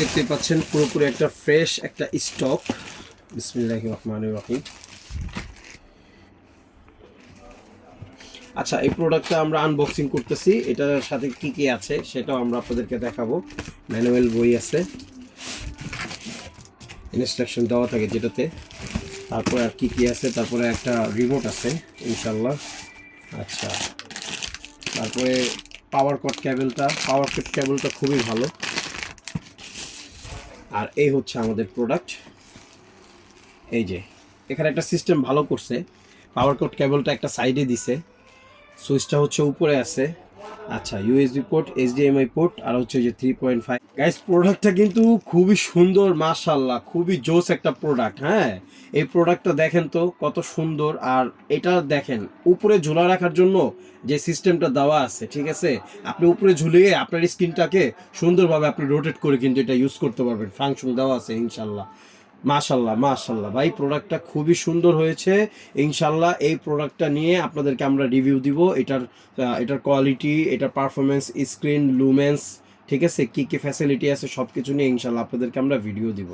দেখতে পাচ্ছেন পুরোপুরি একটা ফ্রেশ একটা স্টক। বিসমিল্লাহির রহমানির রহিম। আচ্ছা, এই প্রোডাক্টটা আমরা আনবক্সিং করতেছি। এটার সাথে কি কি আছে সেটাও আমরা আপনাদেরকে দেখাবো। ম্যানুয়াল বই আছে, ইনস্ট্রাকশন দেওয়া থাকে যেটাতে। তারপরে আর কি কি আছে, তারপরে একটা রিমোট আছে ইনশাল্লাহ। আচ্ছা, তারপরে পাওয়ার কট কেবলটা খুবই ভালো। আর এই হচ্ছে আমাদের প্রোডাক্ট। এই যে এখানে একটা সিস্টেম ভালো করছে, পাওয়ার কট কেবলটা একটা সাইডে দিছে, সুইচটা হচ্ছে উপরে আছে। আচ্ছা, ইউএসবি পোর্ট, এইচডিএমআই পোর্ট, আর হচ্ছে যে 3.5। গাইস, প্রোডাক্টটা কিন্তু খুবই সুন্দর, মাশাআল্লাহ, খুবই জোস একটা প্রোডাক্ট। হ্যাঁ, এই প্রোডাক্টটা দেখেন তো কত সুন্দর। আর এটা দেখেন উপরে ঝোলা রাখার জন্য যে সিস্টেমটা দেওয়া আছে, ঠিক আছে, আপনি উপরে ঝুলিয়ে আপনার স্ক্রিনটাকে সুন্দরভাবে আপনি রোটেট করে কিন্তু এটা ইউজ করতে পারবেন। ফাংশন দেওয়া আছে ইনশাল্লাহ। মাশাল্লাহ মাশাল্লাহ ভাই, প্রোডাক্টটা খুবই সুন্দর হয়েছে। ইনশাল্লাহ এই প্রোডাক্টটা নিয়ে আপনাদেরকে আমরা রিভিউ দিব। এটার কোয়ালিটি, এটার পারফরমেন্স, স্ক্রিন, লুমেন্স, ঠিক আছে, কী কী ফ্যাসিলিটি আছে সব কিছু নিয়ে ইনশাল্লাহ আপনাদেরকে আমরা ভিডিও দিব।